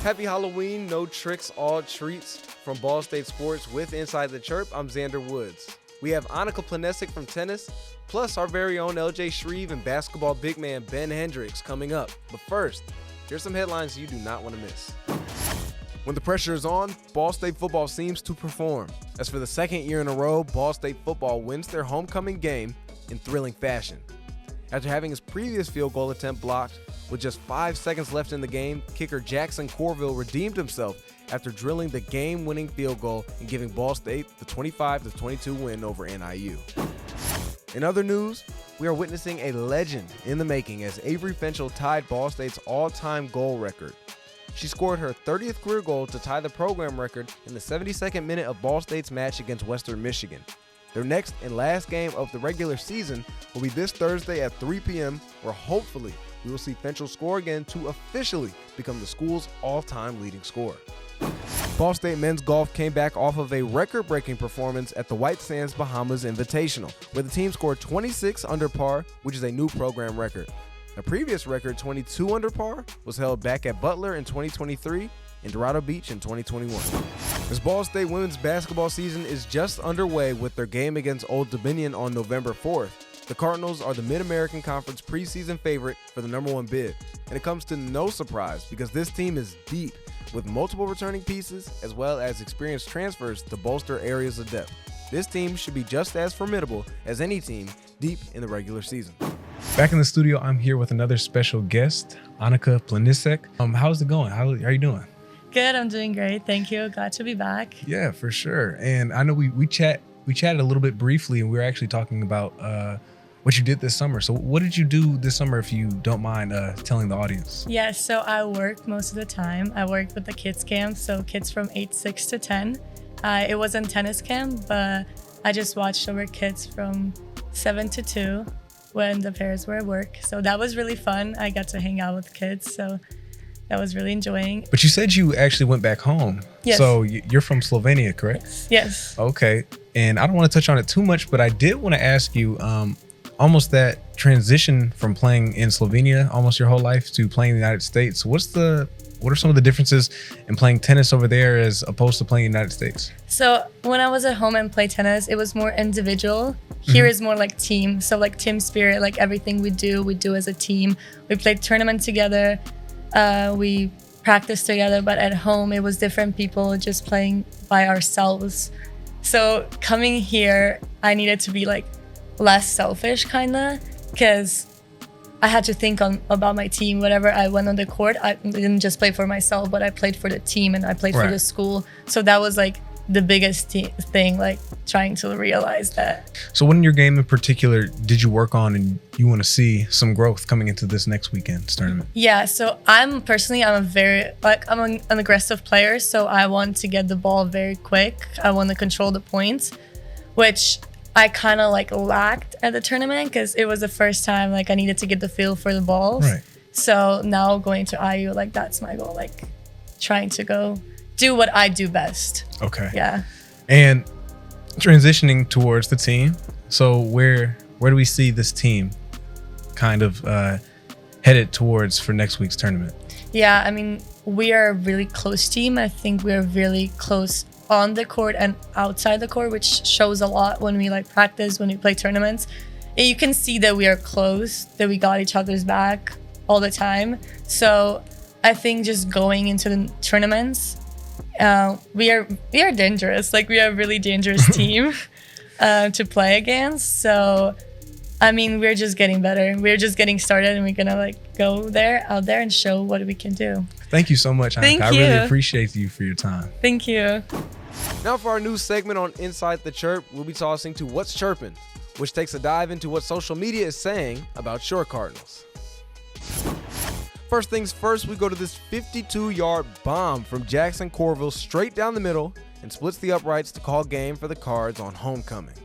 Happy Halloween, no tricks, all treats. From Ball State Sports with Inside The Chirp, I'm Xander Woods. We have Annika Planesic from tennis, plus our very own LJ Shreve and basketball big man Ben Hendricks coming up. But first, here's some headlines you do not want to miss. When the pressure is on, Ball State football seems to perform. As for the second year in a row, Ball State football wins their homecoming game in thrilling fashion. After having his previous field goal attempt blocked, with just 5 seconds left in the game, kicker Jackson Corville redeemed himself after drilling the game-winning field goal and giving Ball State the 25-22 win over NIU. In other news, we are witnessing a legend in the making as Avery Finchel tied Ball State's all-time goal record. She scored her 30th career goal to tie the program record in the 72nd minute of Ball State's match against Western Michigan. Their next and last game of the regular season will be this Thursday at 3 p.m., where hopefully we will see Finchel score again to officially become the school's all-time leading scorer. Ball State men's golf came back off of a record-breaking performance at the White Sands Bahamas Invitational, where the team scored 26 under par, which is a new program record. A previous record, 22 under par, was held back at Butler in 2023 and Dorado Beach in 2021. This Ball State women's basketball season is just underway with their game against Old Dominion on November 4th. The Cardinals are the Mid-American Conference preseason favorite for the number 1 bid. And it comes to no surprise because this team is deep with multiple returning pieces as well as experienced transfers to bolster areas of depth. This team should be just as formidable as any team deep in the regular season. Back in the studio, I'm here with another special guest, Annika Planesic. How's it going? How are you doing? Good, I'm doing great. Thank you. Glad to be back. Yeah, for sure. And I know we chatted a little bit briefly, and we were actually talking about what you did this summer. So what did you do this summer, if you don't mind telling the audience? Yes, so I worked most of the time. I worked with the kids camp, so kids from 6 to 10. It wasn't tennis camp, but I just watched over kids from 7 to 2 when the parents were at work. So that was really fun. I got to hang out with kids, so that was really enjoying. But you said you actually went back home. Yes. So you're from Slovenia, correct? Yes. Okay. And I don't want to touch on it too much, but I did want to ask you almost that transition from playing in Slovenia almost your whole life to playing in the United States. What are some of the differences in playing tennis over there as opposed to playing in the United States? So when I was at home and played tennis, it was more individual. Here is more like team. So like team spirit, like everything we do as a team. We played tournament together. We practiced together, but at home it was different people just playing by ourselves. So coming here, I needed to be like less selfish kinda, because I had to think about my team. Whenever I went on the court, I didn't just play for myself, but I played for the team and I played for the school. So that was like the biggest thing, like trying to realize that. So what in your game in particular did you work on and you want to see some growth coming into this next weekend's tournament? Yeah, so I'm an aggressive player, so I want to get the ball very quick. I want to control the points, which I kind of like lacked at the tournament because it was the first time like I needed to get the feel for the balls. Right. So now going to IU, like that's my goal, like trying to go do what I do best. Okay. Yeah. And transitioning towards the team. So where do we see this team kind of headed towards for next week's tournament? Yeah, I mean, we are a really close team. I think we're really close on the court and outside the court, which shows a lot when we like practice, when we play tournaments. And you can see that we are close, that we got each other's back all the time. So I think just going into the tournaments, we are dangerous. Like we are a really dangerous team to play against. So I mean, we're just getting better. We're just getting started, and we're gonna like go out there and show what we can do. Thank you so much, Annika. Thank you. I really appreciate you for your time. Thank you. Now for our new segment on Inside The Chirp, we'll be tossing to What's Chirpin', which takes a dive into what social media is saying about your Cardinals. First things first, we go to this 52-yard bomb from Jackson Corville straight down the middle and splits the uprights to call game for the Cards on homecoming.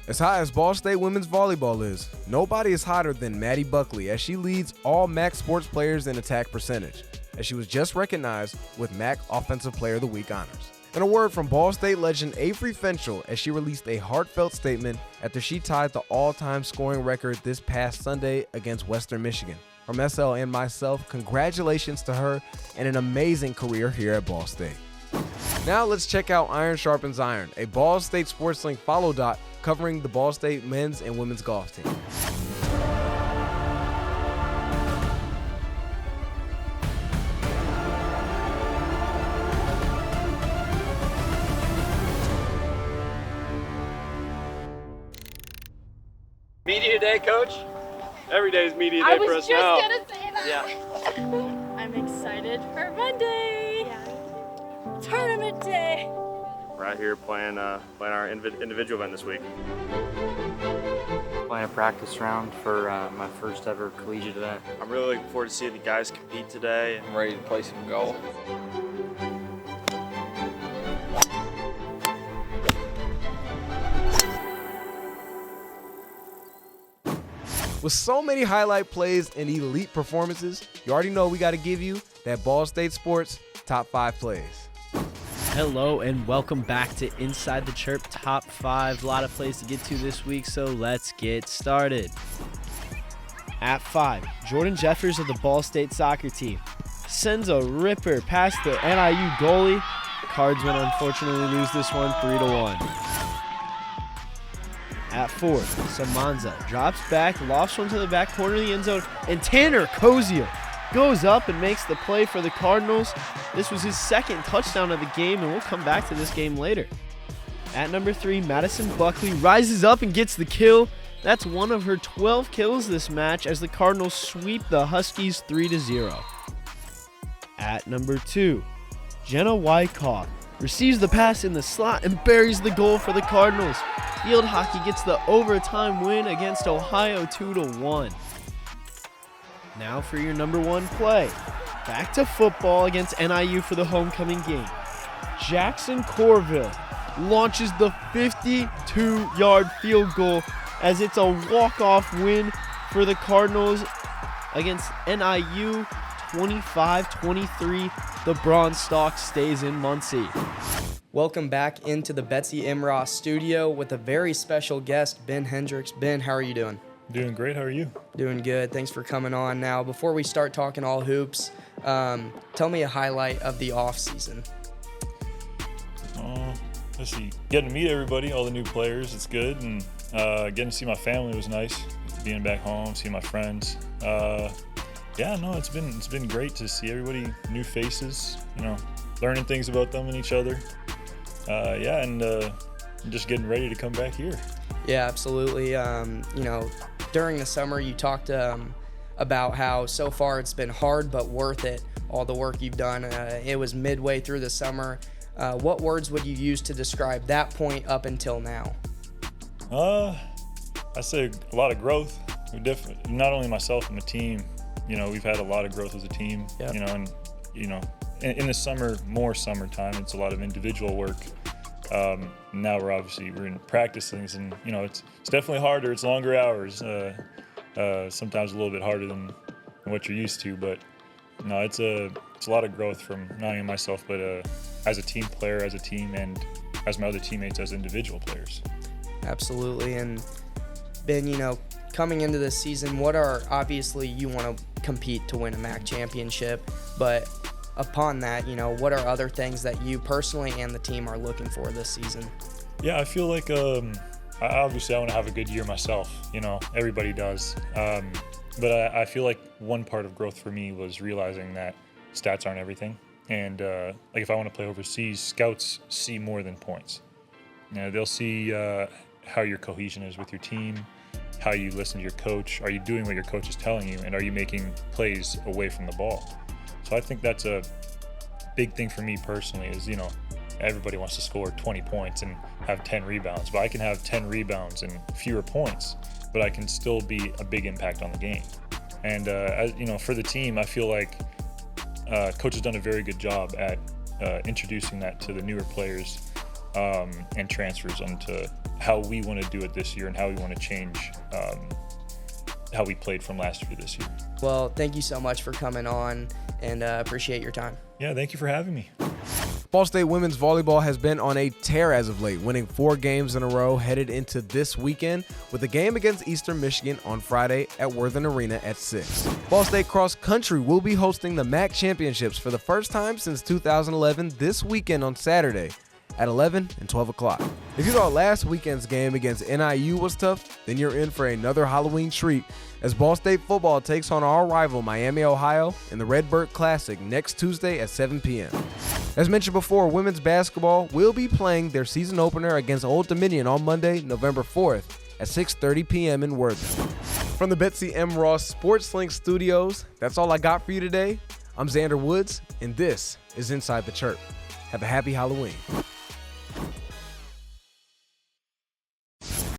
As high as Ball State women's volleyball is, nobody is hotter than Maddie Buckley as she leads all MAC sports players in attack percentage, as she was just recognized with MAC Offensive Player of the Week honors. And a word from Ball State legend Avery Fenchel as she released a heartfelt statement after she tied the all-time scoring record this past Sunday against Western Michigan. From SL and myself, congratulations to her and an amazing career here at Ball State. Now let's check out Iron Sharpens Iron, a Ball State SportsLink follow doc covering the Ball State men's and women's golf team. Media day, Coach? Every day is media day for us now. I was just gonna say that. Yeah. I'm excited for Monday. Yeah. Tournament day. We're out here playing our individual event this week. Playing a practice round for my first ever collegiate event. I'm really looking forward to seeing the guys compete today. I'm ready to play some golf. With so many highlight plays and elite performances, you already know we got to give you that Ball State Sports Top 5 plays. Hello and welcome back to Inside the Chirp Top 5. A lot of plays to get to this week, so let's get started. At 5, Jordan Jeffers of the Ball State soccer team sends a ripper past the NIU goalie. Cards would unfortunately lose this one 3-1. At 4, Samanza drops back, lofts one to the back corner of the end zone, and Tanner Koziel goes up and makes the play for the Cardinals. This was his second touchdown of the game, and we'll come back to this game later. At number 3, Madison Buckley rises up and gets the kill. That's one of her 12 kills this match as the Cardinals sweep the Huskies 3-0. At number 2, Jenna Wyckoff receives the pass in the slot and buries the goal for the Cardinals. Field hockey gets the overtime win against Ohio 2-1. Now for your number 1 play. Back to football against NIU for the homecoming game. Jackson Corville launches the 52-yard field goal as it's a walk-off win for the Cardinals against NIU 25-23. The Bronze Stalk stays in Muncie. Welcome back into the Betsy M studio with a very special guest, Ben Hendricks. Ben, how are you doing? Doing great. How are you? Doing good. Thanks for coming on. Now, before we start talking all hoops, tell me a highlight of the off season. Let's see. Getting to meet everybody, all the new players. It's good, and getting to see my family was nice. Being back home, seeing my friends. It's been great to see everybody, new faces. Learning things about them and each other. And just getting ready to come back here. Yeah, absolutely. During the summer, you talked about how so far it's been hard but worth it, all the work you've done. It was midway through the summer. What words would you use to describe that point up until now? I say a lot of growth. Not only myself and the team, we've had a lot of growth as a team, Yep. In the summer, more summertime, it's a lot of individual work. Now we're in practices, and it's definitely harder. It's longer hours, sometimes a little bit harder than what you're used to. But no, it's a lot of growth from not only myself, but as a team player, as a team, and as my other teammates as individual players. Absolutely. And Ben, coming into this season, obviously you want to compete to win a MAC championship, but upon that, what are other things that you personally and the team are looking for this season? Yeah, I feel like I want to have a good year myself. Everybody does. But I feel like one part of growth for me was realizing that stats aren't everything. And if I want to play overseas, scouts see more than points. They'll see how your cohesion is with your team, how you listen to your coach. Are you doing what your coach is telling you? And are you making plays away from the ball? So I think that's a big thing for me personally is, everybody wants to score 20 points and have 10 rebounds, but I can have 10 rebounds and fewer points, but I can still be a big impact on the game. And, for the team, I feel like coach has done a very good job at introducing that to the newer players and transfers onto how we want to do it this year and how we want to change how we played from last year to this year. Well, thank you so much for coming on, and appreciate your time. Yeah, thank you for having me. Ball State women's volleyball has been on a tear as of late, winning 4 games in a row headed into this weekend with a game against Eastern Michigan on Friday at Worthen Arena at 6. Ball State cross country will be hosting the MAC Championships for the first time since 2011 this weekend on Saturday at 11 and 12 o'clock. If you thought last weekend's game against NIU was tough, then you're in for another Halloween treat as Ball State football takes on our rival Miami, Ohio in the Redbird Classic next Tuesday at 7 p.m. As mentioned before, women's basketball will be playing their season opener against Old Dominion on Monday, November 4th at 6:30 p.m. in Worthen. From the Betsy M Sports Link Studios, that's all I got for you today. I'm Xander Woods, and this is Inside the Chirp. Have a happy Halloween.